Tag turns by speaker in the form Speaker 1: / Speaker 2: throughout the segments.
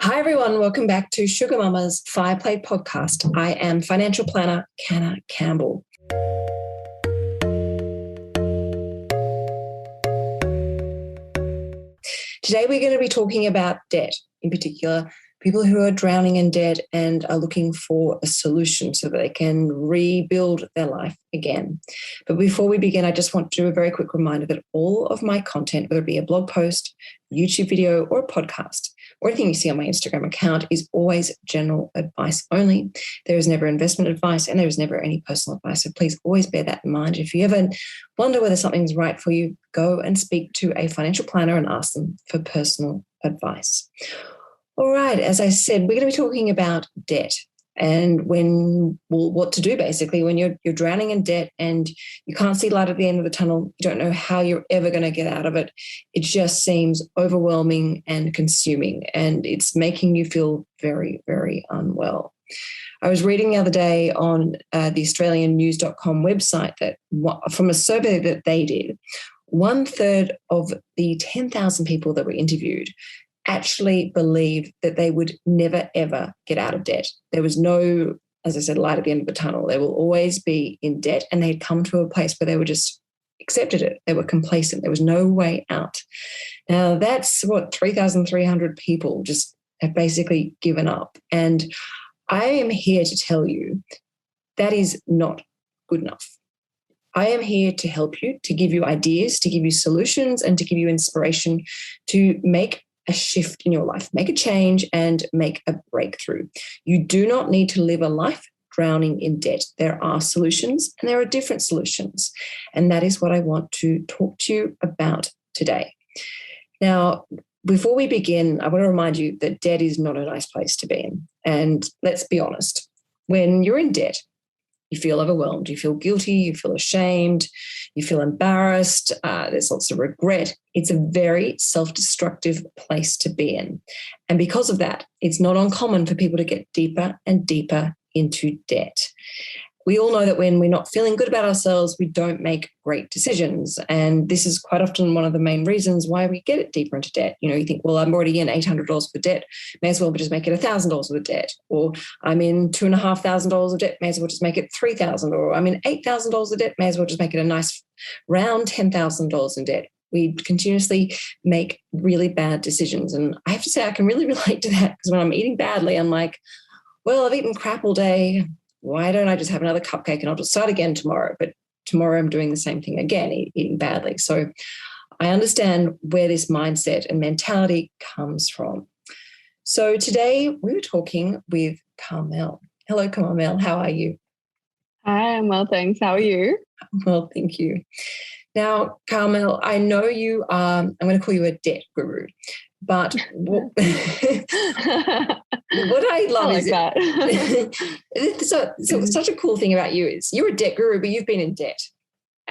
Speaker 1: Hi, everyone. Welcome back to Sugar Mama's Fireplate Podcast. I am financial planner, Canna Campbell. Today, we're going to be talking about debt, in particular, people who are drowning in debt and are looking for a solution so that they can rebuild their life again. But before we begin, I just want to do a very quick reminder that all of my content, whether it be a blog post, YouTube video, or a podcast, or anything you see on my Instagram account, is always general advice only. There is never investment advice and there is never any personal advice. So please always bear that in mind. If you ever wonder whether something's right for you, go and speak to a financial planner and ask them for personal advice. All right, as I said, we're going to be talking about debt and what to do basically when you're drowning in debt and you can't see light at the end of the tunnel. You don't know how you're ever going to get out of it. It just seems overwhelming and consuming, and it's making you feel very, very unwell. I was reading the other day on the AustralianNews.com website that from a survey that they did, 1/3 of the 10,000 people that were interviewed actually believed that they would never, ever get out of debt. There was no, as I said, light at the end of the tunnel. They will always be in debt, and they'd come to a place where they were just accepted it. They were complacent. There was no way out. Now, that's what 3,300 people just have basically given up. And I am here to tell you that is not good enough. I am here to help you, to give you ideas, to give you solutions, and to give you inspiration to make a shift in your life, make a change and make a breakthrough. You do not need to live a life drowning in debt. There are solutions and there are different solutions. And that is what I want to talk to you about today. Now, before we begin, I want to remind you that debt is not a nice place to be in. And let's be honest, when you're in debt, you feel overwhelmed, you feel guilty, you feel ashamed, you feel embarrassed, there's lots of regret. It's a very self-destructive place to be in. And because of that, it's not uncommon for people to get deeper and deeper into debt. We all know that when we're not feeling good about ourselves, we don't make great decisions. And this is quite often one of the main reasons why we get deeper into debt. You know, you think, well, I'm already in $800 for debt. May as well just make it $1,000 of debt. Or I'm in $2,500 of debt. May as well just make it $3,000. Or I'm in $8,000 of debt. May as well just make it a nice round $10,000 in debt. We continuously make really bad decisions. And I have to say, I can really relate to that because when I'm eating badly, I'm like, well, I've eaten crap all day. Why don't I just have another cupcake and I'll just start again tomorrow? But tomorrow I'm doing the same thing again, eating badly. So I understand where this mindset and mentality comes from. So today we were talking with Carmel. Hello, Carmel. How are you?
Speaker 2: Hi, I'm well, thanks. How are you?
Speaker 1: Well, thank you. Now, Carmel, I know you are, I'm going to call you a debt guru, but what I love
Speaker 2: like
Speaker 1: is
Speaker 2: that.
Speaker 1: so such a cool thing about you is you're a debt guru, but you've been in debt,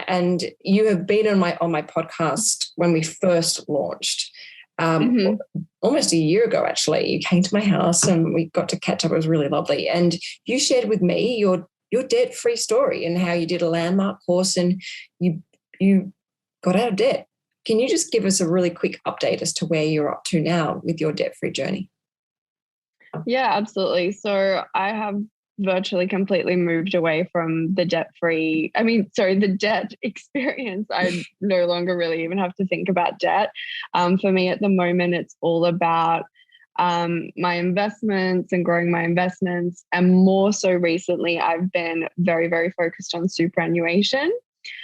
Speaker 1: and you have been on my podcast when we first launched, almost a year ago. Actually, you came to my house and we got to catch up. It was really lovely, and you shared with me your debt-free story and how you did a landmark course and you got out of debt. Can you just give us a really quick update as to where you're up to now with your debt-free journey?
Speaker 2: Yeah, absolutely. So I have virtually completely moved away from the debt experience. I no longer really even have to think about debt. For me at the moment, it's all about my investments and growing my investments. And more so recently, I've been very, very focused on superannuation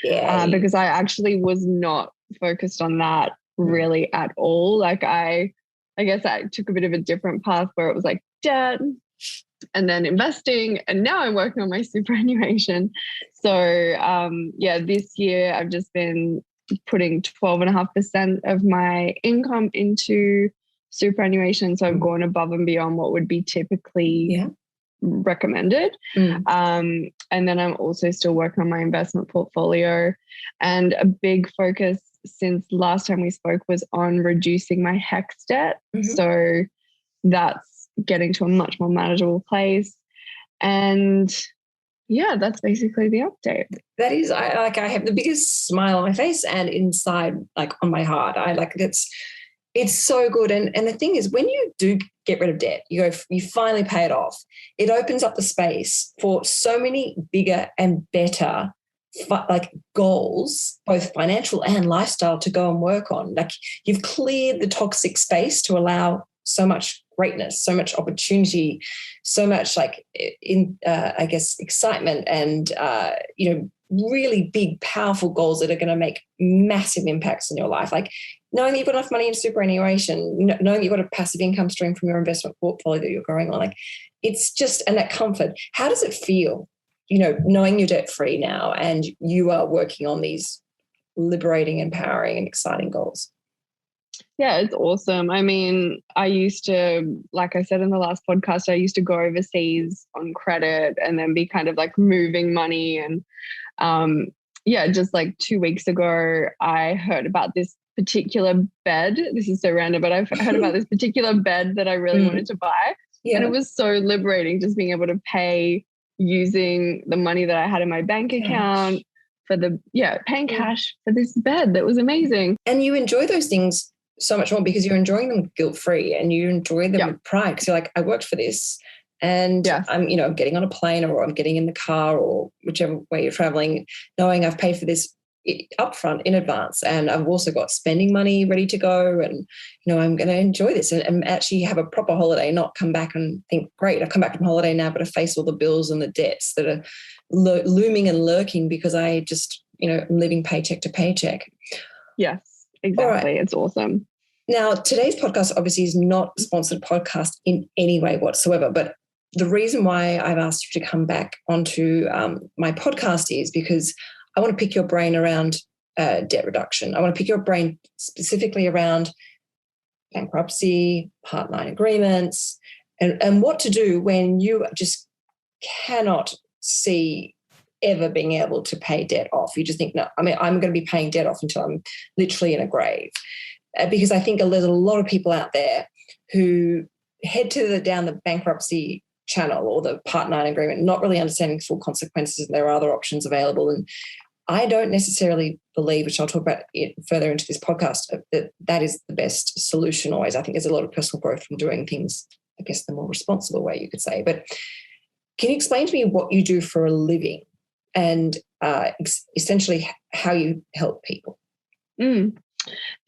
Speaker 2: because I actually was not focused on that really at all. Like I guess I took a bit of a different path where it was like debt and then investing, and now I'm working on my superannuation. So this year I've just been putting 12.5% of my income into superannuation. So I've gone above and beyond what would be typically recommended. And then I'm also still working on my investment portfolio, and a big focus since last time we spoke was on reducing my HEX debt. So that's getting to a much more manageable place. And yeah, that's basically the update.
Speaker 1: That is, I have the biggest smile on my face and inside, like on my heart. It's so good. And the thing is, when you do get rid of debt, you finally pay it off, it opens up the space for so many bigger and better like goals, both financial and lifestyle, to go and work on. Like, you've cleared the toxic space to allow so much greatness, so much opportunity, so much like I guess excitement and really big, powerful goals that are going to make massive impacts in your life. Like knowing that you've got enough money in superannuation, knowing that you've got a passive income stream from your investment portfolio that you're growing on. Like, it's just, and that comfort. How does it feel, knowing you're debt free now and you are working on these liberating, empowering, and exciting goals?
Speaker 2: Yeah, it's awesome. I mean, I used to, like I said in the last podcast, I used to go overseas on credit and then be kind of like moving money. And just like 2 weeks ago, I heard about this particular bed. This is so random, but I've heard about this particular bed that I really wanted to buy. Yeah. And it was so liberating just being able to pay using the money that I had in my bank account for paying cash for this bed. That was amazing.
Speaker 1: And you enjoy those things so much more because you're enjoying them guilt-free and you enjoy them with pride, because you're like, I worked for this, and I'm getting on a plane or I'm getting in the car or whichever way you're traveling, knowing I've paid for this upfront in advance, and I've also got spending money ready to go, and I'm going to enjoy this and actually have a proper holiday, not come back and think, great, I've come back from holiday now, but I face all the bills and the debts that are looming and lurking because I just I'm living paycheck to paycheck.
Speaker 2: Yes, exactly. Right. It's awesome.
Speaker 1: Now, today's podcast obviously is not a sponsored podcast in any way whatsoever, but the reason why I've asked you to come back onto my podcast is because I want to pick your brain around debt reduction. I want to pick your brain specifically around bankruptcy, Part 9 agreements, and what to do when you just cannot see ever being able to pay debt off. You just think, no, I'm going to be paying debt off until I'm literally in a grave. Because I think there's a lot of people out there who head down the bankruptcy channel or the Part 9 agreement, not really understanding full consequences, and there are other options available. And I don't necessarily believe, which I'll talk about it further into this podcast, that is the best solution always. I think there's a lot of personal growth from doing things, I guess, the more responsible way, you could say. But can you explain to me what you do for a living and essentially how you help people?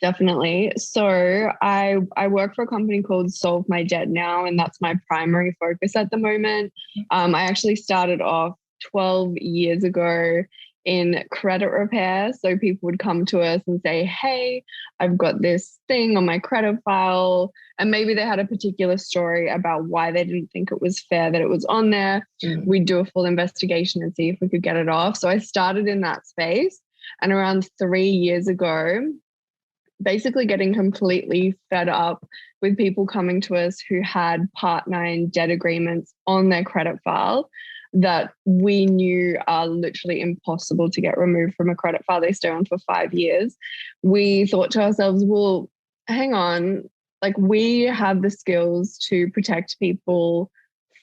Speaker 2: Definitely. So I work for a company called Solve My Debt Now, and that's my primary focus at the moment. I actually started off 12 years ago in credit repair. So people would come to us and say, hey, I've got this thing on my credit file. And maybe they had a particular story about why they didn't think it was fair that it was on there. We'd do a full investigation and see if we could get it off. So I started in that space. And around 3 years ago, basically getting completely fed up with people coming to us who had Part 9 debt agreements on their credit file that we knew are literally impossible to get removed from a credit file. They stay on for 5 years. We thought to ourselves, well, hang on, like we have the skills to protect people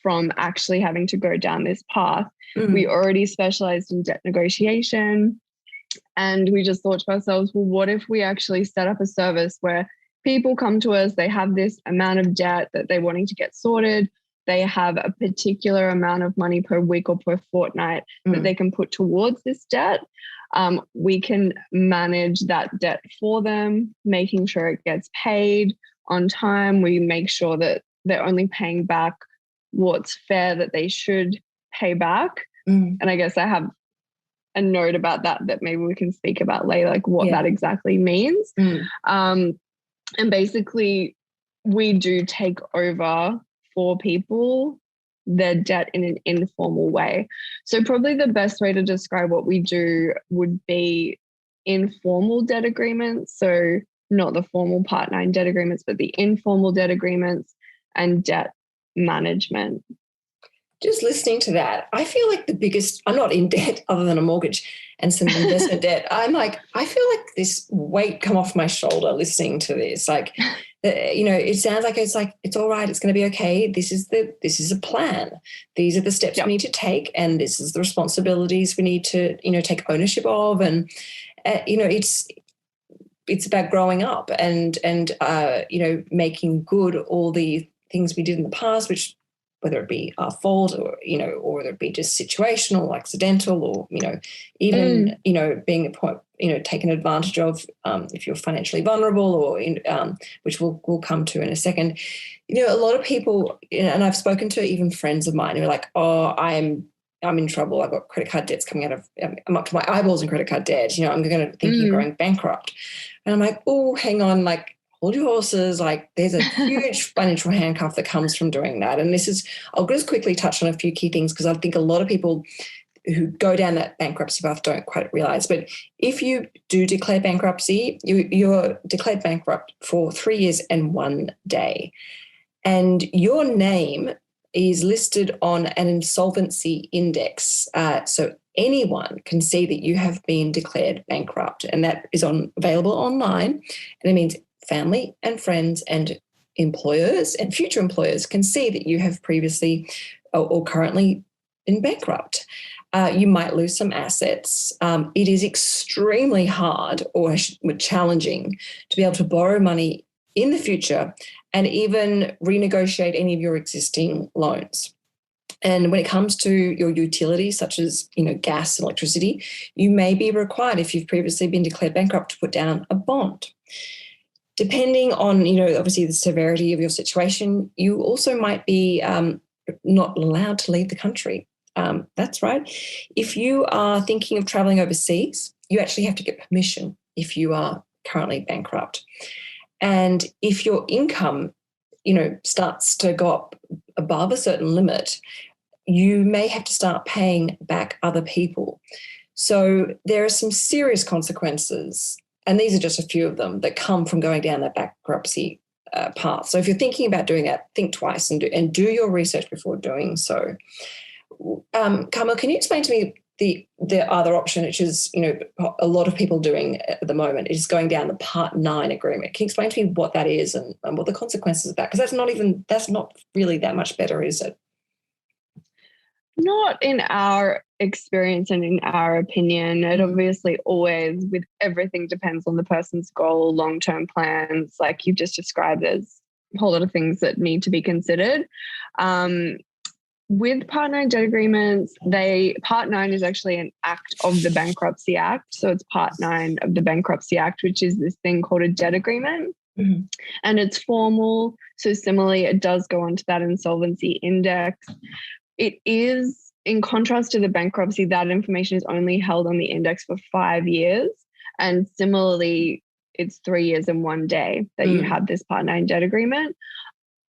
Speaker 2: from actually having to go down this path. We already specialized in debt negotiation. And we just thought to ourselves, well, what if we actually set up a service where people come to us, they have this amount of debt that they're wanting to get sorted. They have a particular amount of money per week or per fortnight that they can put towards this debt. We can manage that debt for them, making sure it gets paid on time. We make sure that they're only paying back what's fair that they should pay back. And I guess I have a note about that maybe we can speak about later, like what that exactly means. And basically, we do take over for people their debt in an informal way. So probably the best way to describe what we do would be informal debt agreements. So not the formal Part 9 debt agreements, but the informal debt agreements and debt management.
Speaker 1: Just listening to that, I feel like I'm not in debt other than a mortgage and some investment debt. I'm like, I feel like this weight come off my shoulder listening to this. Like, it sounds like it's all right. It's going to be okay. This is a plan. These are the steps we need to take, and this is the responsibilities we need to, take ownership of. And, it's it's about growing up and making good all the things we did in the past, which whether it be our fault or whether it be just situational, or accidental, or even being a point taken advantage of if you're financially vulnerable, or which we'll come to in a second. A lot of people, and I've spoken to even friends of mine who are like, oh, I'm in trouble. I've got credit card debts coming out of, I'm up to my eyeballs in credit card debt. I'm thinking of going bankrupt. And I'm like, oh, hang on, like, hold your horses. Like, there's a huge financial handcuff that comes from doing that. And I'll just quickly touch on a few key things, because I think a lot of people who go down that bankruptcy path don't quite realize. But if you do declare bankruptcy, you're declared bankrupt for 3 years and 1 day. And your name is listed on an insolvency index. So anyone can see that you have been declared bankrupt, and that is available online. And it means family and friends and employers and future employers can see that you have previously or currently been bankrupt. You might lose some assets. It is extremely hard or challenging to be able to borrow money in the future and even renegotiate any of your existing loans. And when it comes to your utilities, such as gas and electricity, you may be required, if you've previously been declared bankrupt, to put down a bond. Depending on obviously the severity of your situation, you also might be not allowed to leave the country. That's right. If you are thinking of traveling overseas, you actually have to get permission if you are currently bankrupt. And if your income, starts to go up above a certain limit, you may have to start paying back other people. So there are some serious consequences, and these are just a few of them, that come from going down that bankruptcy path. So if you're thinking about doing that, think twice and do your research before doing so. Carmel, can you explain to me the other option, which is, a lot of people doing at the moment, is going down the Part 9 agreement. Can you explain to me what that is and what the consequences of that? Because that's not really that much better, is it?
Speaker 2: Not in our experience and in our opinion. It obviously always, with everything, depends on the person's goal, long-term plans, like you've just described. There's a whole lot of things that need to be considered. With Part 9 debt agreements, Part 9 is actually an act of the Bankruptcy Act. So it's Part 9 of the Bankruptcy Act, which is this thing called a debt agreement. Mm-hmm. And it's formal. So similarly, it does go onto that insolvency index. It is, in contrast to the bankruptcy, that information is only held on the index for 5 years. And similarly, it's 3 years and 1 day that you have this Part 9 debt agreement.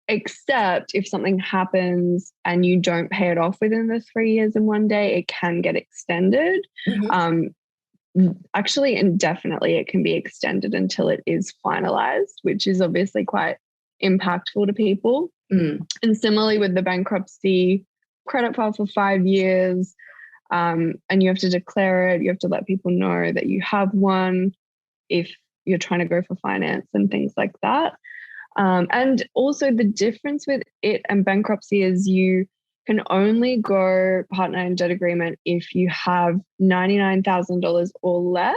Speaker 2: Except if something happens and you don't pay it off within the 3 years and 1 day, it can get extended. Mm-hmm. Actually, indefinitely, it can be extended until it is finalized, which is obviously quite impactful to people. And similarly with the bankruptcy, credit file for 5 years, and you have to declare it. You have to let people know that you have one if you're trying to go for finance and things like that. And also the difference with it and bankruptcy is you can only go Part 9 debt agreement if you have $99,000 or less,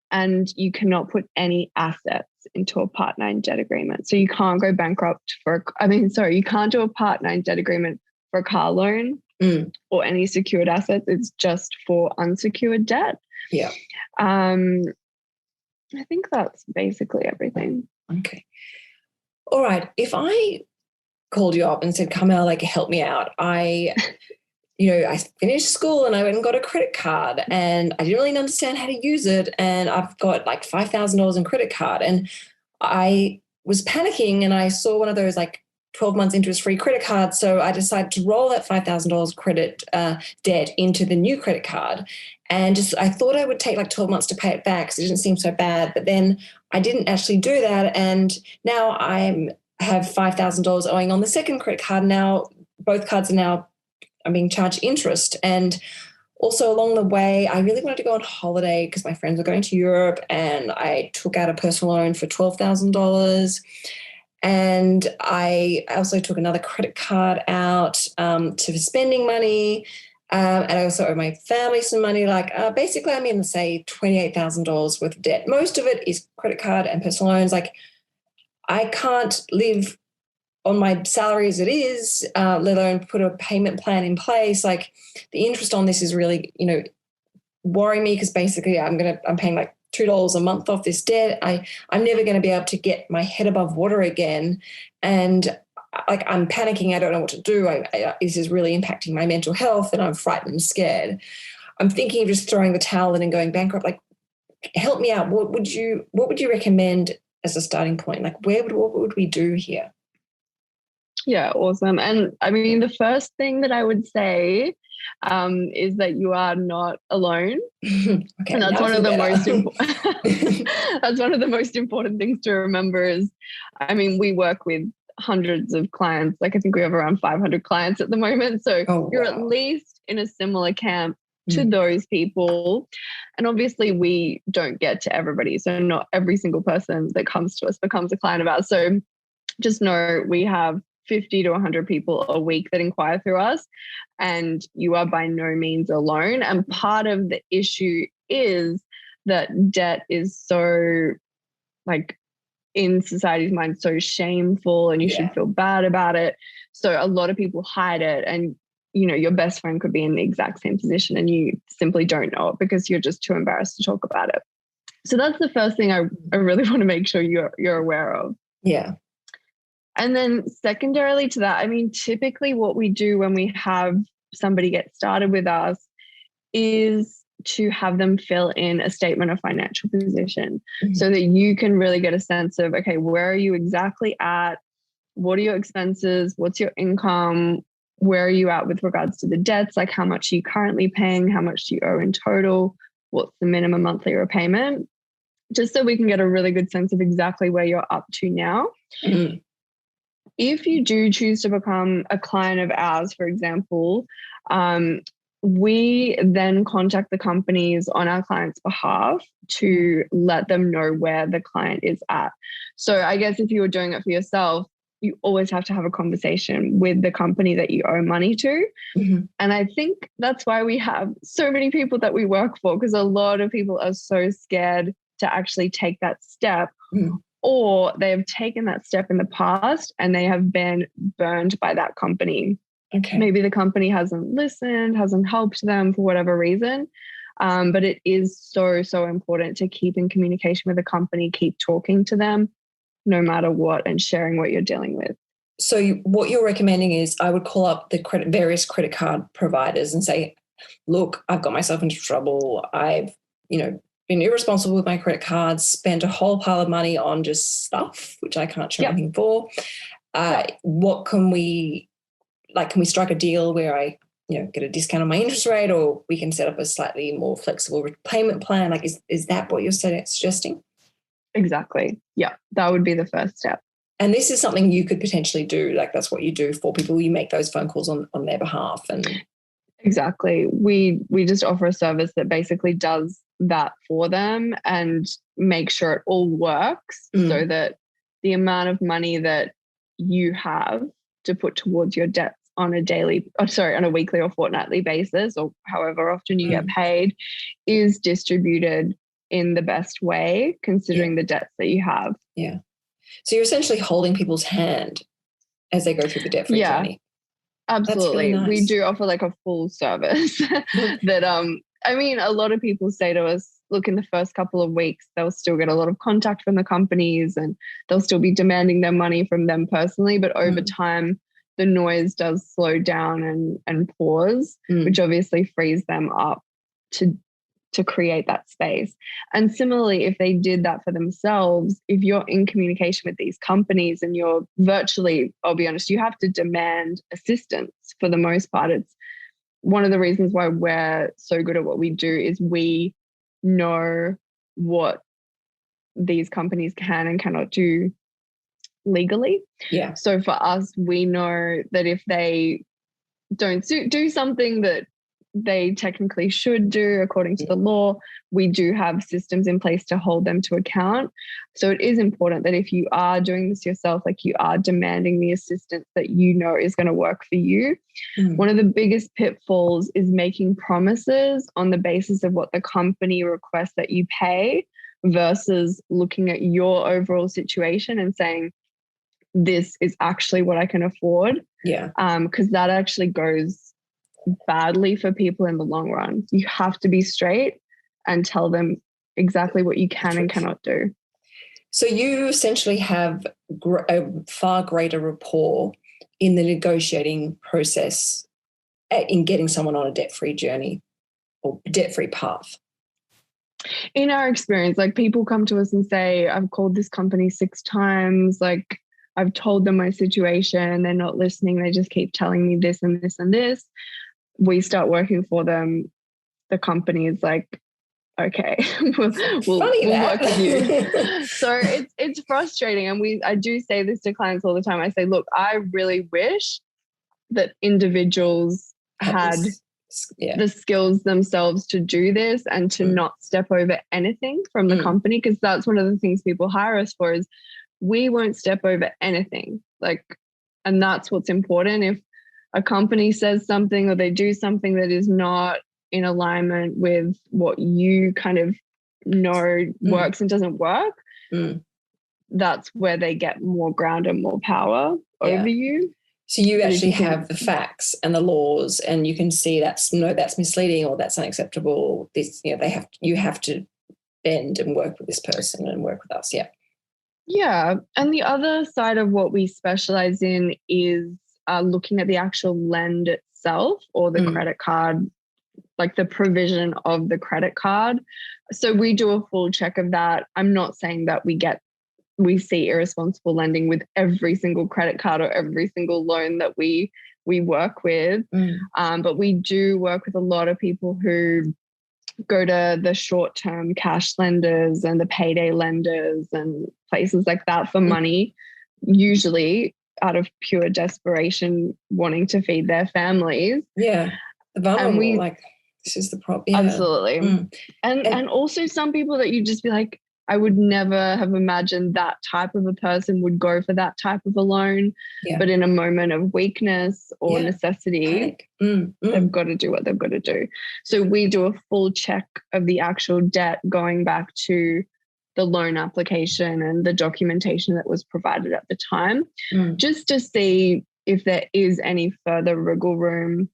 Speaker 2: and you cannot put any assets into a Part 9 debt agreement. So you can't go bankrupt you can't do a Part 9 debt agreement for a car loan or any secured assets. It's just for unsecured debt.
Speaker 1: Yeah.
Speaker 2: I think that's basically everything.
Speaker 1: Okay. All right. If I called you up and said, Carmel, like, help me out. I finished school and I went and got a credit card and I didn't really understand how to use it. And I've got like $5,000 in credit card. And I was panicking and I saw one of those like 12 months interest-free credit cards. So I decided to roll that $5,000 credit debt into the new credit card. And I thought I would take like 12 months to pay it back because it didn't seem so bad. But then I didn't actually do that. And now I have $5,000 owing on the second credit card. Now both cards I'm being charged interest. And also along the way, I really wanted to go on holiday because my friends were going to Europe, and I took out a personal loan for $12,000. And I also took another credit card out for spending money. And I also owe my family some money. Like basically, I'm in, say, $28,000 worth of debt. Most of it is credit card and personal loans. Like I can't live on my salary as it is, let alone put a payment plan in place. Like the interest on this is really, worrying me because basically I'm paying like $2 a month off this debt. I'm never going to be able to get my head above water again. And like I'm panicking. I don't know what to do. This is really impacting my mental health and I'm frightened and scared. I'm thinking of just throwing the towel in and going bankrupt. Like help me out. What would you recommend as a starting point? Like what would we do here?
Speaker 2: Yeah, awesome. And I mean, the first thing that I would say is that you are not alone.
Speaker 1: Okay,
Speaker 2: and that's one of the most important that's one of the most important things to remember is, I mean, we work with hundreds of clients. Like I think we have around 500 clients at the moment. So you're at least in a similar camp to those people. And obviously we don't get to everybody. So not every single person that comes to us becomes a client of ours. So just know we have 50 to 100 people a week that inquire through us, and you are by no means alone. And part of the issue is that debt is so, like, in society's mind, so shameful, and you should feel bad about it. So a lot of people hide it, and your best friend could be in the exact same position and you simply don't know it because you're just too embarrassed to talk about it. So that's the first thing I really want to make sure you're aware of.
Speaker 1: Yeah.
Speaker 2: And then secondarily to that, I mean, typically what we do when we have somebody get started with us is to have them fill in a statement of financial position so that you can really get a sense of, okay, where are you exactly at? What are your expenses? What's your income? Where are you at with regards to the debts? Like how much are you currently paying? How much do you owe in total? What's the minimum monthly repayment? Just so we can get a really good sense of exactly where you're up to now. Mm-hmm. If you do choose to become a client of ours, for example, we then contact the companies on our client's behalf to let them know where the client is at. So I guess if you were doing it for yourself, you always have to have a conversation with the company that you owe money to. Mm-hmm. And I think that's why we have so many people that we work for, because a lot of people are so scared to actually take that step. Mm. Or they have taken that step in the past and they have been burned by that company. Okay. Maybe the company hasn't listened, hasn't helped them for whatever reason. But it is so, so important to keep in communication with the company, keep talking to them no matter what and sharing what you're dealing with.
Speaker 1: So what you're recommending is I would call up the various credit card providers and say, look, I've got myself into trouble. I've, been irresponsible with my credit cards, spent a whole pile of money on just stuff, which I can't show anything for. What can we strike a deal where I, get a discount on my interest rate, or we can set up a slightly more flexible repayment plan? Like, is that what you're suggesting?
Speaker 2: Exactly. Yeah, that would be the first step.
Speaker 1: And this is something you could potentially do. Like that's what you do for people. You make those phone calls on their behalf. And
Speaker 2: exactly. We just offer a service that basically does that for them and make sure it all works so that the amount of money that you have to put towards your debts on a weekly or fortnightly basis, or however often you get paid, is distributed in the best way, considering the debts that you have.
Speaker 1: Yeah. So you're essentially holding people's hand as they go through the debt-free journey.
Speaker 2: Absolutely.
Speaker 1: Really nice.
Speaker 2: We do offer like a full service that, I mean, a lot of people say to us, look, in the first couple of weeks, they'll still get a lot of contact from the companies and they'll still be demanding their money from them personally. But over time, the noise does slow down and pause, which obviously frees them up to create that space. And similarly, if they did that for themselves, if you're in communication with these companies and you're virtually, I'll be honest, you have to demand assistance for the most part. It's one of the reasons why we're so good at what we do is we know what these companies can and cannot do legally.
Speaker 1: Yeah.
Speaker 2: So for us, we know that if they don't do something that they technically should do according to the law. We do have systems in place to hold them to account. So it is important that if you are doing this yourself, like you are demanding the assistance that you know is going to work for you. One of the biggest pitfalls is making promises on the basis of what the company requests that you pay versus looking at your overall situation and saying, this is actually what I can afford.
Speaker 1: Yeah.
Speaker 2: Because that actually goes badly for people in the long run. You have to be straight and tell them exactly what you can and cannot do.
Speaker 1: So you essentially have a far greater rapport in the negotiating process in getting someone on a debt-free journey or debt-free path.
Speaker 2: In our experience, like people come to us and say, I've called this company 6 times, like I've told them my situation, they're not listening, they just keep telling me this and this and this. We start working for them. The company is like, okay, we'll work with you. So it's frustrating. And I do say this to clients all the time. I say, look, I really wish that individuals had the skills themselves to do this and to not step over anything from the company, because that's one of the things people hire us for is we won't step over anything. And that's what's important. If a company says something or they do something that is not in alignment with what you kind of know works and doesn't work, that's where they get more ground and more power over you.
Speaker 1: So you actually have the facts and the laws, and you can see that's misleading or that's unacceptable. This, you have to bend and work with this person and work with us. Yeah.
Speaker 2: Yeah. And the other side of what we specialize in is looking at the actual lend itself or the credit card, like the provision of the credit card. So we do a full check of that. I'm not saying that we see irresponsible lending with every single credit card or every single loan that we work with. But we do work with a lot of people who go to the short-term cash lenders and the payday lenders and places like that for money, usually out of pure desperation, wanting to feed their families.
Speaker 1: Yeah. The vulnerable, this is the problem. Yeah.
Speaker 2: Absolutely. And also some people that you just be like, I would never have imagined that type of a person would go for that type of a loan. Yeah. But in a moment of weakness or necessity, they've got to do what they've got to do. So we do a full check of the actual debt going back to the loan application and the documentation that was provided at the time, just to see if there is any further wriggle room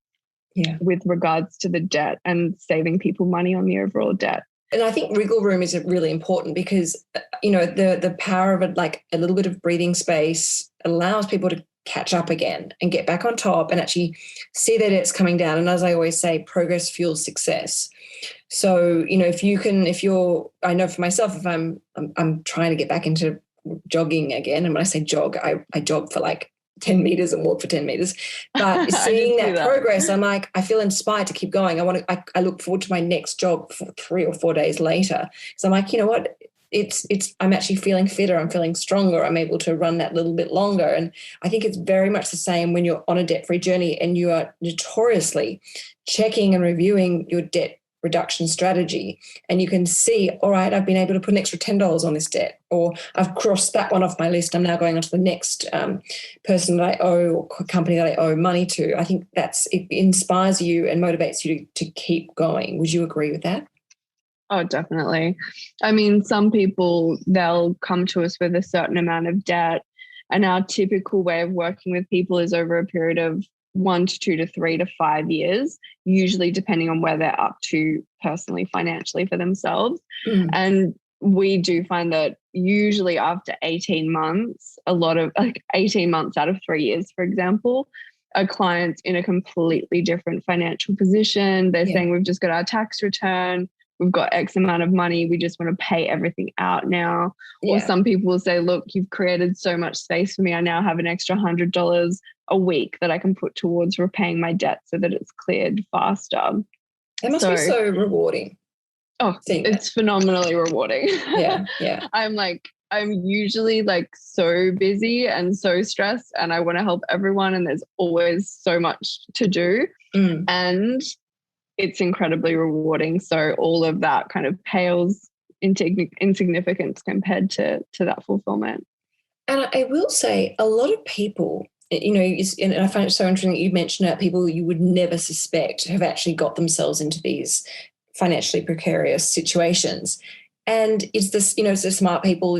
Speaker 2: with regards to the debt and saving people money on the overall debt.
Speaker 1: And I think wriggle room is really important because, the power of it, like a little bit of breathing space, allows people to catch up again and get back on top and actually see that it's coming down. And as I always say, progress fuels success. So, I know for myself, if I'm trying to get back into jogging again, and when I say jog, I jog for like 10 meters and walk for 10 meters. But seeing that progress, I'm like, I feel inspired to keep going. I look forward to my next jog for 3 or 4 days later. So I'm like, you know what? I'm actually feeling fitter. I'm feeling stronger. I'm able to run that little bit longer. And I think it's very much the same when you're on a debt-free journey and you are notoriously checking and reviewing your debt reduction strategy, and you can see, all right, I've been able to put an extra $10 on this debt, or I've crossed that one off my list. I'm now going on to the next person that I owe or company that I owe money to. I think it inspires you and motivates you to keep going. Would you agree with that?
Speaker 2: Oh, definitely. I mean, some people, they'll come to us with a certain amount of debt, and our typical way of working with people is over a period of 1 to 2 to 3 to 5 years, usually depending on where they're up to personally, financially for themselves. And we do find that usually after 18 months, 18 months out of 3 years, for example, a client's in a completely different financial position. They're saying, we've just got our tax return, we've got X amount of money, we just want to pay everything out now. Or some people will say, look, you've created so much space for me, I now have an extra $100 a week that I can put towards repaying my debt so that it's cleared faster.
Speaker 1: It must be so rewarding.
Speaker 2: Oh, it's phenomenally rewarding.
Speaker 1: Yeah.
Speaker 2: I'm usually so busy and so stressed, and I want to help everyone, and there's always so much to do. And it's incredibly rewarding. So all of that kind of pales into insignificance compared to that fulfillment.
Speaker 1: And I will say a lot of people, and I find it so interesting that you mentioned that people you would never suspect have actually got themselves into these financially precarious situations. And it's this, it's the smart people.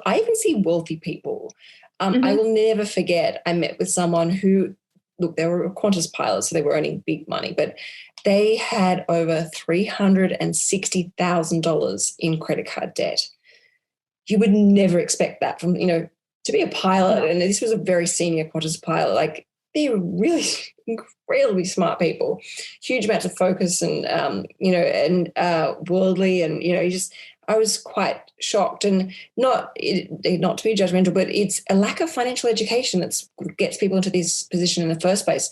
Speaker 1: I even see wealthy people. I will never forget, I met with someone who, look, they were a Qantas pilot, so they were earning big money, but they had over $360,000 in credit card debt. You would never expect that from, to be a pilot. And this was a very senior Qantas pilot. Like, they were really incredibly smart people, huge amounts of focus and, worldly. And, I was quite shocked, and not to be judgmental, but it's a lack of financial education that gets people into this position in the first place.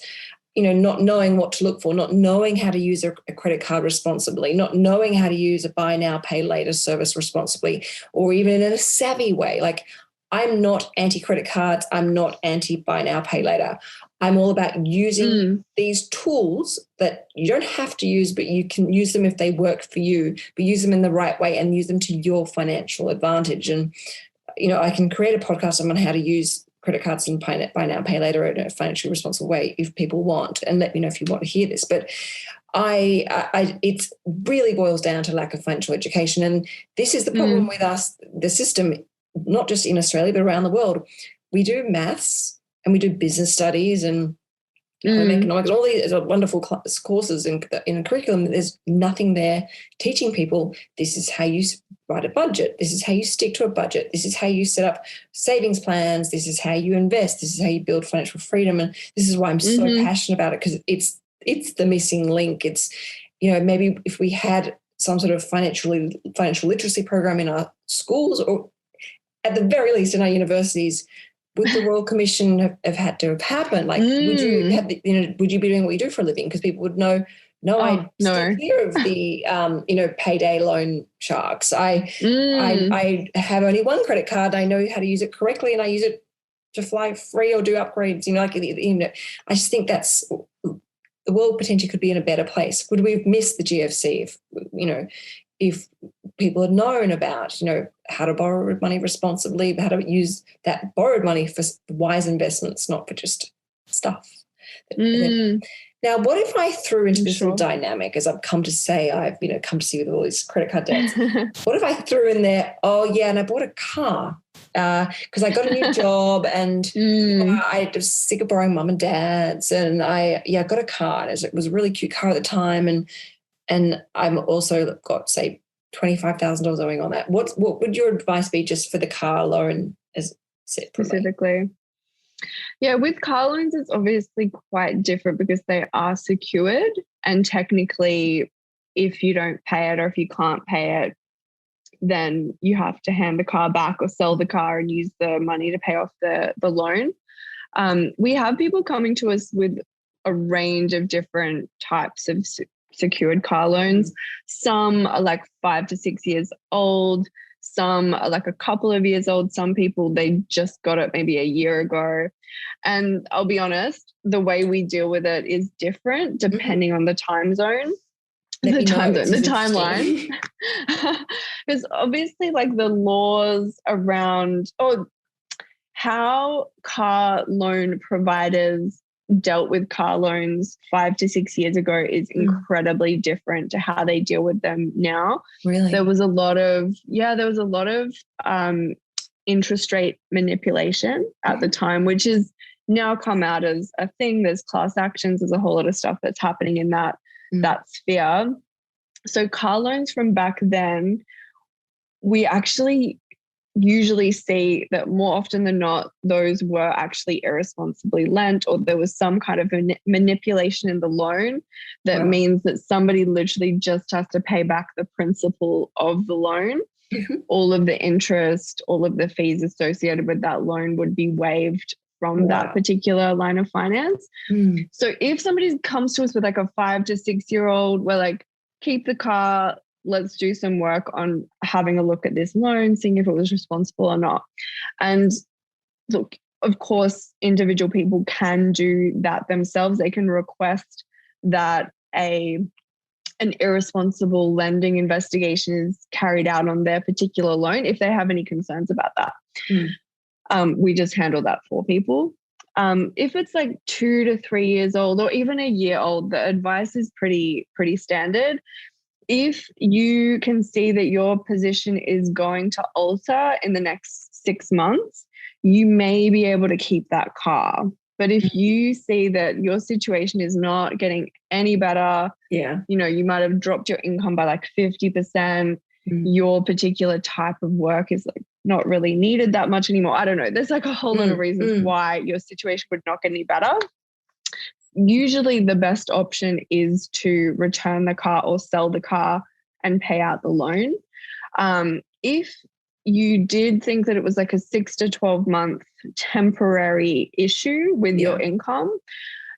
Speaker 1: Not knowing what to look for, not knowing how to use a credit card responsibly, not knowing how to use a buy now, pay later service responsibly, or even in a savvy way. Like, I'm not anti-credit cards. I'm not anti-buy now, pay later. I'm all about using these tools that you don't have to use, but you can use them if they work for you, but use them in the right way and use them to your financial advantage. And, I can create a podcast on how to use credit cards and buy now, pay later in a financially responsible way if people want, and let me know if you want to hear this. But it really boils down to lack of financial education. And this is the problem with us, the system, not just in Australia, but around the world. We do maths and we do business studies and economics, and all these wonderful courses in a curriculum. There's nothing there teaching people this is how you write a budget. This is how you stick to a budget. This is how you set up savings plans. This is how you invest. This is how you build financial freedom. And this is why I'm so passionate about it, because it's the missing link. It's, maybe if we had some sort of financial literacy program in our schools, or at the very least in our universities, would the Royal Commission have had to have happened? Like, would you have, would you be doing what you do for a living? Because people would know, I steer clear of the, payday loan sharks. I have only one credit card. I know how to use it correctly, and I use it to fly free or do upgrades. I just think that's, the world potentially could be in a better place. Would we have missed the GFC if people had known about, how to borrow money responsibly, how to use that borrowed money for wise investments, not for just stuff. Now, what if I threw into this little dynamic, as I've come to say, I've, come to see with all these credit card debts. What if I threw in there, and I bought a car because I got a new job, and I was sick of borrowing mum and dad's, and I got a car. It was a really cute car at the time, and I'm also got, say, $25,000 owing on that. What would your advice be just for the car loan as
Speaker 2: specifically? Yeah, with car loans, it's obviously quite different because they are secured, and technically if you don't pay it or if you can't pay it, then you have to hand the car back or sell the car and use the money to pay off the loan. We have people coming to us with a range of different types of secured car loans. Some are like 5 to 6 years old. Some are like a couple of years old. Some people, they just got it maybe a year ago. And I'll be honest, the way we deal with it is different depending on the time zone. The timeline. Because obviously, like, the laws around how car loan providers dealt with car loans 5 to 6 years ago is incredibly different to how they deal with them now.
Speaker 1: Really?
Speaker 2: There was a lot of interest rate manipulation at the time, which is now come out as a thing. There's class actions. There's a whole lot of stuff that's happening in that sphere. So car loans from back then, we actually usually see that more often than not, those were actually irresponsibly lent, or there was some kind of manipulation in the loan that means that somebody literally just has to pay back the principal of the loan. All of the interest, all of the fees associated with that loan would be waived from that particular line of finance. So if somebody comes to us with like a 5 to 6 year old, we're like, keep the car, let's do some work on having a look at this loan, seeing if it was responsible or not. And look, of course, individual people can do that themselves. They can request that a an irresponsible lending investigation is carried out on their particular loan, if they have any concerns about that. We just handle that for people. If it's like 2 to 3 years old or even a year old, the advice is pretty standard. If you can see that your position is going to alter in the next 6 months, you may be able to keep that car. But if you see that your situation is not getting any better, you might have dropped your income by like 50%, your particular type of work is like not really needed that much anymore. I don't know. There's like a whole lot of reasons why your situation would not get any better. Usually the best option is to return the car or sell the car and pay out the loan. If you did think that it was like a 6 to 12 month temporary issue with your income,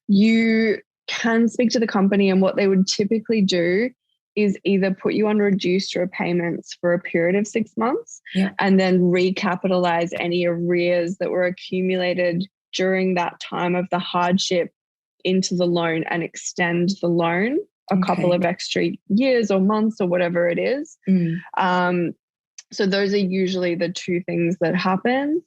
Speaker 2: you can speak to the company, and what they would typically do is either put you on reduced repayments for a period of 6 months and then recapitalize any arrears that were accumulated during that time of the hardship into the loan and extend the loan a couple of extra years or months or whatever it is. So those are usually the two things that happen.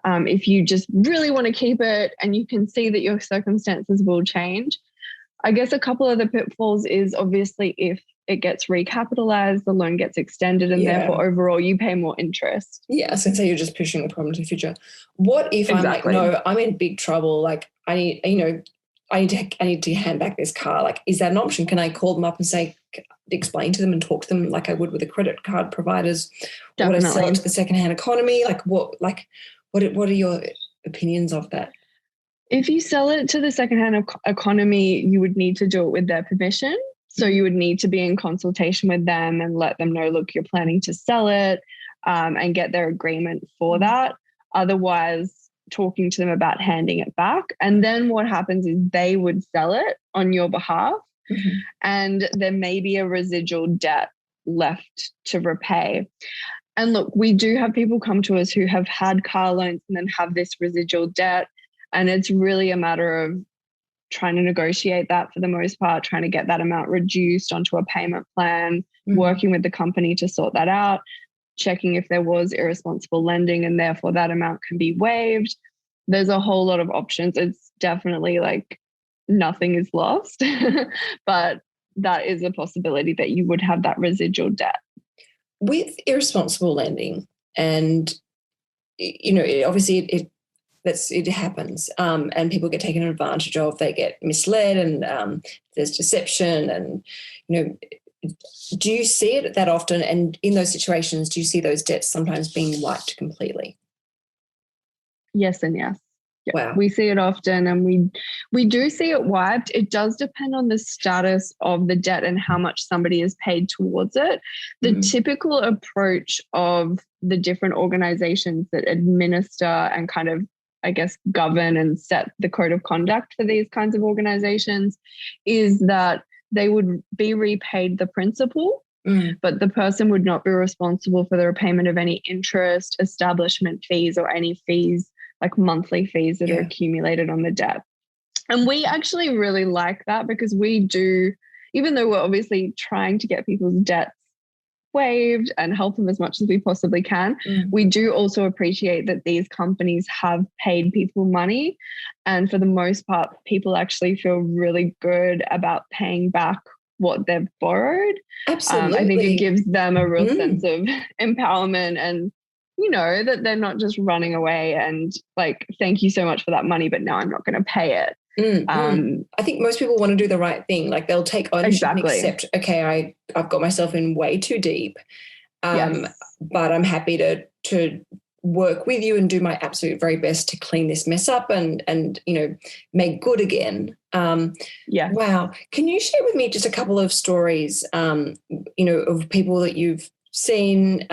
Speaker 2: If you just really want to keep it and you can see that your circumstances will change, I guess a couple of the pitfalls is obviously if it gets recapitalized, the loan gets extended, and therefore overall you pay more interest.
Speaker 1: Yeah, so you're just pushing the problem to the future. What if I'm like, no, I'm in big trouble, like I need to hand back this car. Like, is that an option? Can I call them up and say, explain to them and talk to them like I would with the credit card providers? Definitely. Would I sell it to the secondhand economy? What are your opinions of that?
Speaker 2: If you sell it to the secondhand economy, you would need to do it with their permission. So you would need to be in consultation with them and let them know, look, you're planning to sell it, and get their agreement for that. Otherwise, talking to them about handing it back. And then what happens is they would sell it on your behalf, and there may be a residual debt left to repay. And look, we do have people come to us who have had car loans and then have this residual debt. And it's really a matter of trying to negotiate that for the most part, trying to get that amount reduced onto a payment plan, working with the company to sort that out, checking if there was irresponsible lending and therefore that amount can be waived. There's a whole lot of options. It's definitely like nothing is lost, but that is a possibility that you would have that residual debt.
Speaker 1: With irresponsible lending, and obviously it happens, and people get taken advantage of. They get misled, and there's deception. And do you see it that often? And in those situations, do you see those debts sometimes being wiped completely?
Speaker 2: Yes and yes. Yeah.
Speaker 1: Wow.
Speaker 2: We see it often, and we do see it wiped. It does depend on the status of the debt and how much somebody is paid towards it. The typical approach of the different organizations that administer and kind of, I guess, govern and set the code of conduct for these kinds of organizations is that they would be repaid the principal, but the person would not be responsible for the repayment of any interest, establishment fees, or any fees like monthly fees that are accumulated on the debt. And we actually really like that because we do, even though we're obviously trying to get people's debts waived and help them as much as we possibly can, we do also appreciate that these companies have paid people money. And for the most part, people actually feel really good about paying back what they've borrowed.
Speaker 1: Absolutely.
Speaker 2: I think it gives them a real sense of empowerment, and that they're not just running away and like, thank you so much for that money, but now I'm not going to pay it.
Speaker 1: I think most people want to do the right thing. Like they'll take ownership and accept, okay, I've got myself in way too deep, but I'm happy to work with you and do my absolute very best to clean this mess up and make good again. Wow. Can you share with me just a couple of stories, of people that you've seen,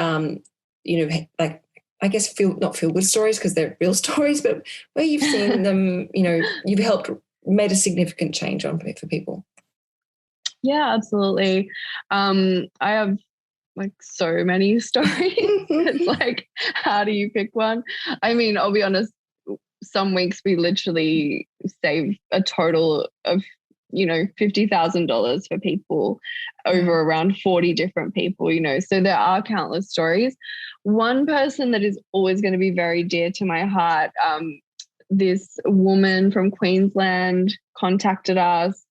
Speaker 1: like, I guess not feel good stories because they're real stories, but where you've seen them, you've helped, made a significant change for people?
Speaker 2: Yeah, absolutely. I have like so many stories. It's like, how do you pick one? I mean, I'll be honest, some weeks we literally save a total of $50,000 for people over around 40 different people, so there are countless stories. One person that is always going to be very dear to my heart, this woman from Queensland contacted us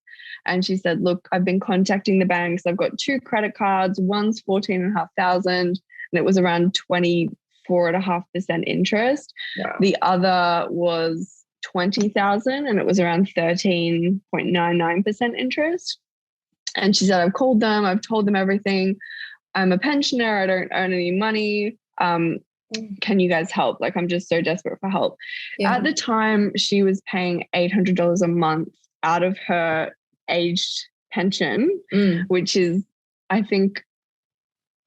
Speaker 2: and she said, look, I've been contacting the banks. I've got 2 credit cards. One's 14,500 and it was around 24.5% interest.
Speaker 1: Wow.
Speaker 2: The other was 20,000 and it was around 13.99% interest. And she said, I've called them. I've told them everything. I'm a pensioner. I don't earn any money. Can you guys help? Like, I'm just so desperate for help. Yeah. At the time, she was paying $800 a month out of her aged pension, which is, I think,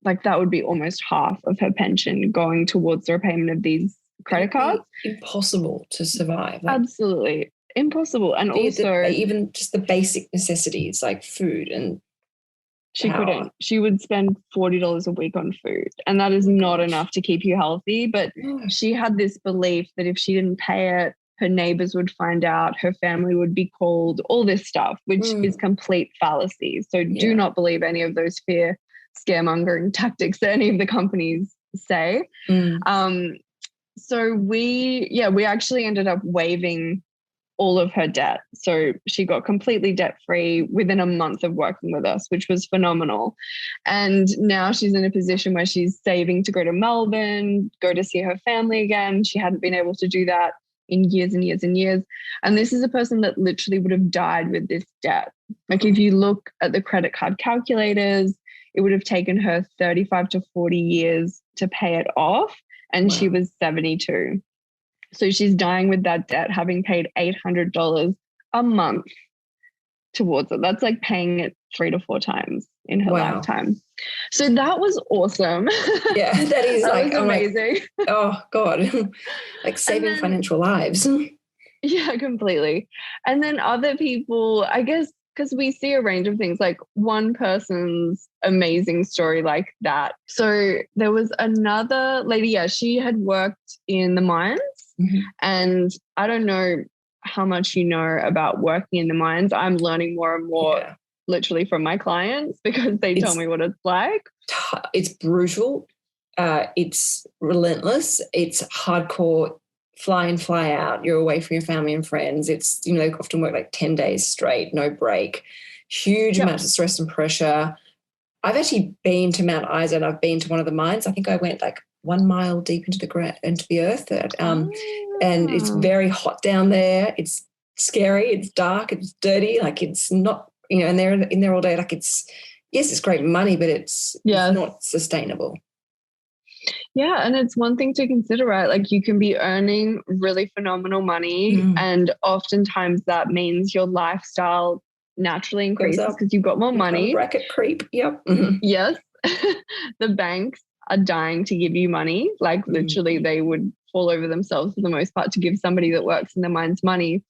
Speaker 2: like that would be almost half of her pension going towards the repayment of these credit cards.
Speaker 1: Impossible to survive.
Speaker 2: Like, absolutely impossible. And also
Speaker 1: even just the basic necessities like food and
Speaker 2: she couldn't. She would spend $40 a week on food, and that is not enough to keep you healthy. But she had this belief that if she didn't pay it, her neighbors would find out, her family would be called, all this stuff, which is complete fallacy. So do not believe any of those fear scaremongering tactics that any of the companies say. So we actually ended up waiving all of her debt. So she got completely debt-free within a month of working with us, which was phenomenal. And now she's in a position where she's saving to go to Melbourne, go to see her family again. She hadn't been able to do that in years and years and years. And this is a person that literally would have died with this debt. Like if you look at the credit card calculators, it would have taken her 35 to 40 years to pay it off. And she was 72. So she's dying with that debt, having paid $800 a month towards it. That's like paying it 3 to 4 times in her lifetime. So that was awesome.
Speaker 1: Yeah, that is
Speaker 2: that
Speaker 1: like
Speaker 2: was amazing.
Speaker 1: Like, oh God, like saving financial lives.
Speaker 2: Yeah, completely. And then other people, I guess, because we see a range of things, like one person's amazing story like that. So there was another lady, she had worked in the mines. And I don't know how much you know about working in the mines. I'm learning more and more literally from my clients because they tell me what it's like.
Speaker 1: It's brutal. It's relentless. It's hardcore, fly in, fly out. You're away from your family and friends. It's, they often work like 10 days straight, no break, huge amounts of stress and pressure. I've actually been to Mount Isa and I've been to one of the mines. I think I went like 1 mile deep into the earth. And it's very hot down there. It's scary. It's dark. It's dirty. Like it's not, and they're in there all day. Like it's great money, but it's not sustainable.
Speaker 2: Yeah. And it's one thing to consider, right? Like you can be earning really phenomenal money and oftentimes that means your lifestyle naturally increases because you've got more money.
Speaker 1: Bracket creep. Yep.
Speaker 2: Yes. The banks are dying to give you money. Like literally they would fall over themselves for the most part to give somebody that works in the mines money.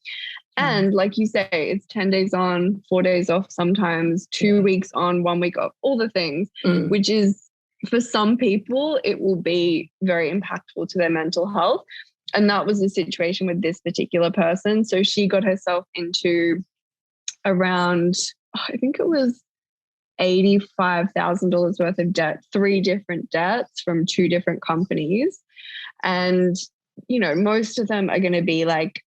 Speaker 2: And like you say, it's 10 days on, 4 days off sometimes, 2 weeks on, 1 week off, all the things, which is for some people, it will be very impactful to their mental health. And that was the situation with this particular person. So she got herself into around, I think it was $85,000 worth of debt, 3 different debts from 2 different companies. And, most of them are going to be like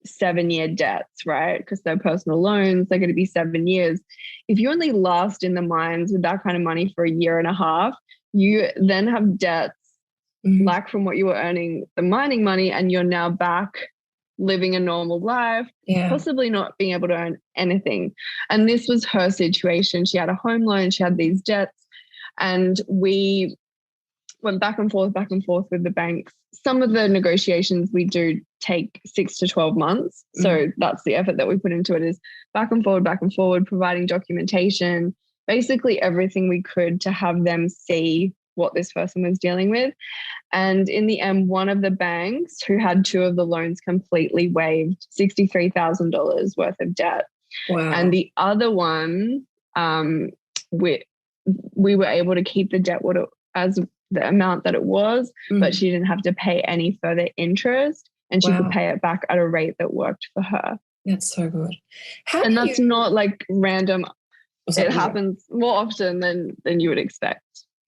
Speaker 2: 7-year debts, right? Because they're personal loans, they're going to be 7 years. If you only last in the mines with that kind of money for 1.5 years, you then have debts like from what you were earning the mining money, and you're now back living a normal life, possibly not being able to earn anything. And this was her situation. She had a home loan, she had these debts, and we went back and forth with the banks. Some of the negotiations we do take 6 to 12 months. So that's the effort that we put into it, is back and forward, providing documentation, basically everything we could to have them see what this person was dealing with. And in the end, one of the banks who had 2 of the loans completely waived $63,000 worth of debt.
Speaker 1: Wow.
Speaker 2: And the other one, we were able to keep the debt as the amount that it was, but she didn't have to pay any further interest, and she could pay it back at a rate that worked for her.
Speaker 1: That's so good. How
Speaker 2: And
Speaker 1: do
Speaker 2: that's
Speaker 1: you,
Speaker 2: not like random.
Speaker 1: was
Speaker 2: It
Speaker 1: that-
Speaker 2: happens more often than you would expect.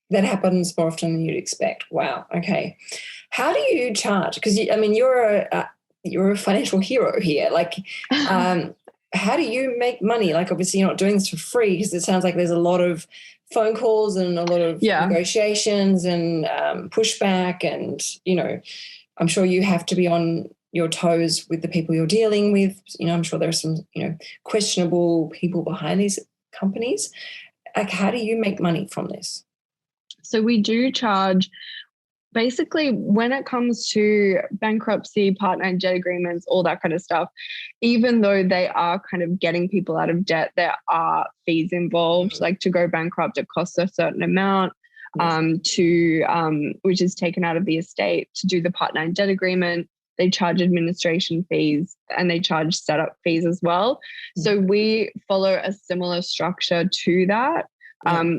Speaker 1: that happens more often than you'd expect. Wow. Okay. How do you charge? Because I mean, you're a financial hero here. Like, how do you make money? Like, obviously, you're not doing this for free, because it sounds like there's a lot of phone calls and a lot of negotiations and pushback, and I'm sure you have to be on your toes with the people you're dealing with. I'm sure there are some questionable people behind these companies. Like, how do you make money from this?
Speaker 2: So we do charge, basically, when it comes to bankruptcy, Part 9 debt agreements, all that kind of stuff, even though they are kind of getting people out of debt, there are fees involved. Like, to go bankrupt, it costs a certain amount which is taken out of the estate. To do the Part 9 debt agreement, they charge administration fees and they charge setup fees as well. So we follow a similar structure to that,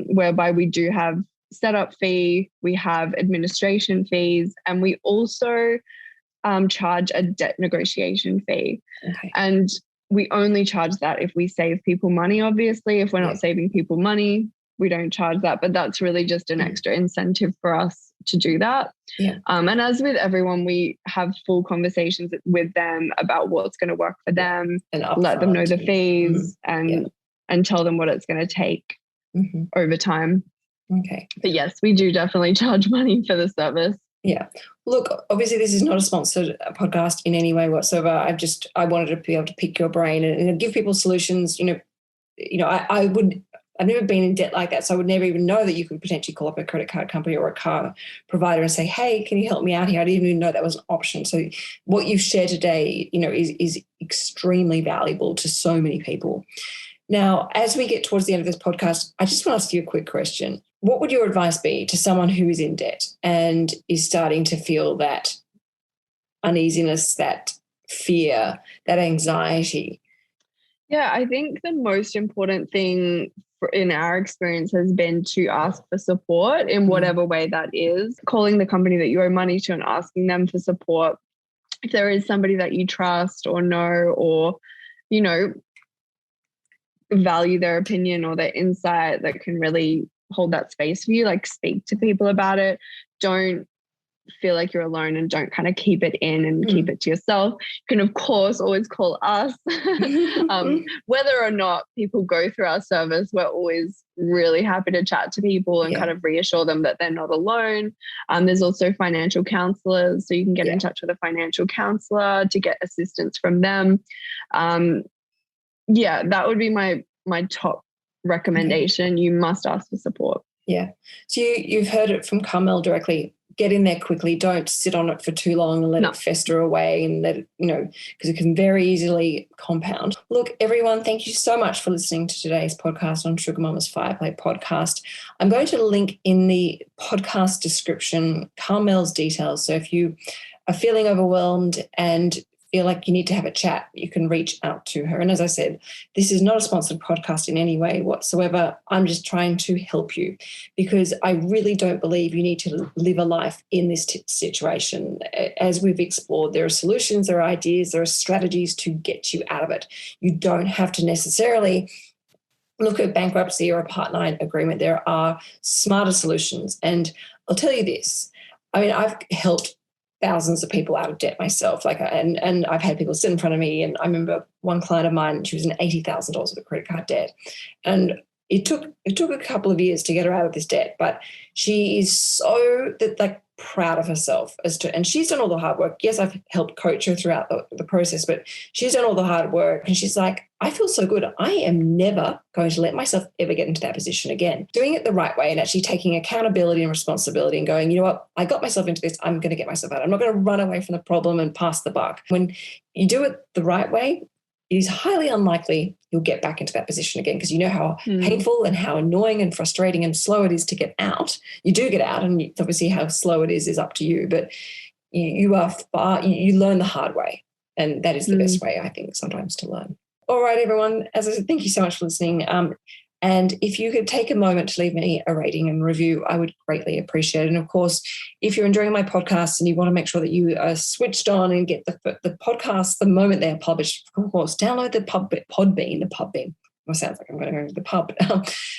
Speaker 2: whereby we do have setup fee, we have administration fees, and we also charge a debt negotiation fee.
Speaker 1: Okay.
Speaker 2: And we only charge that if we save people money, obviously. If we're not saving people money, we don't charge that. But that's really just an extra incentive for us to do that.
Speaker 1: Yeah.
Speaker 2: And as with everyone, we have full conversations with them about what's going to work for them,
Speaker 1: And
Speaker 2: let them know the fees and tell them what it's going to take over time.
Speaker 1: Okay.
Speaker 2: But yes, we do definitely charge money for the service.
Speaker 1: Yeah. Look, obviously this is not a sponsored podcast in any way whatsoever. I wanted to be able to pick your brain and give people solutions. I've never been in debt like that, so I would never even know that you could potentially call up a credit card company or a car provider and say, hey, can you help me out here? I didn't even know that was an option. So what you've shared today, is extremely valuable to so many people. Now, as we get towards the end of this podcast, I just want to ask you a quick question. What would your advice be to someone who is in debt and is starting to feel that uneasiness, that fear, that anxiety?
Speaker 2: Yeah, I think the most important thing in our experience has been to ask for support in whatever way that is. Calling the company that you owe money to and asking them for support. If there is somebody that you trust or know, or, value their opinion or their insight that can really hold that space for you, like, speak to people about it. Don't feel like you're alone, and don't kind of keep it in and keep it to yourself. You can, of course, always call us. Whether or not people go through our service, we're always really happy to chat to people and kind of reassure them that they're not alone. There's also financial counselors, so you can get in touch with a financial counselor to get assistance from them. That would be my top recommendation. You must ask for support.
Speaker 1: Yeah. So you've heard it from Carmel directly. Get in there quickly. Don't sit on it for too long and let it fester away, and let it, because it can very easily compound. Look, everyone, thank you so much for listening to today's podcast on Sugar Mama's Fireplay podcast. I'm going to link in the podcast description Carmel's details. So if you are feeling overwhelmed and feel like you need to have a chat, you can reach out to her. And as I said, this is not a sponsored podcast in any way whatsoever. I'm just trying to help you, because I really don't believe you need to live a life in this situation. As we've explored, there are solutions, there are ideas, there are strategies to get you out of it. You don't have to necessarily look at bankruptcy or a Part 9 agreement. There are smarter solutions. And I'll tell you this, I've helped thousands of people out of debt myself. And I've had people sit in front of me, and I remember one client of mine, she was in $80,000 worth of credit card debt. And it took a couple of years to get her out of this debt, but she is so proud of herself and she's done all the hard work. Yes, I've helped coach her throughout the process, but she's done all the hard work, and she's like, I feel so good. I am never going to let myself ever get into that position again. Doing it the right way and actually taking accountability and responsibility and going, you know what, I got myself into this. I'm going to get myself out. I'm not going to run away from the problem and pass the buck. When you do it the right way, it is highly unlikely you'll get back into that position again, because you know how painful and how annoying and frustrating and slow it is to get out. You do get out, and obviously how slow it is up to you, but you learn the hard way, and that is the best way, I think, sometimes to learn. All right, everyone. As I said, thank you so much for listening. And if you could take a moment to leave me a rating and review, I would greatly appreciate it. And of course, if you're enjoying my podcast and you want to make sure that you are switched on and get the podcast the moment they're published, of course, download the Podbean. Well, sounds like I'm going to go to the pub.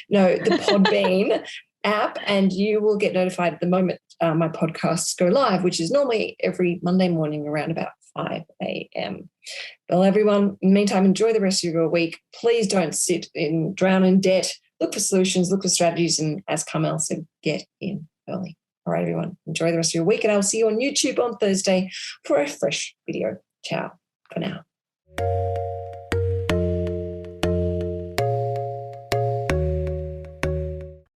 Speaker 1: No, the Podbean app, and you will get notified at the moment my podcasts go live, which is normally every Monday morning around about 5 a.m. Well, everyone, in the meantime, enjoy the rest of your week. Please don't drown in debt. Look for solutions, look for strategies, and as Carmel said, get in early. All right, everyone, enjoy the rest of your week, and I'll see you on YouTube on Thursday for a fresh video. Ciao for now.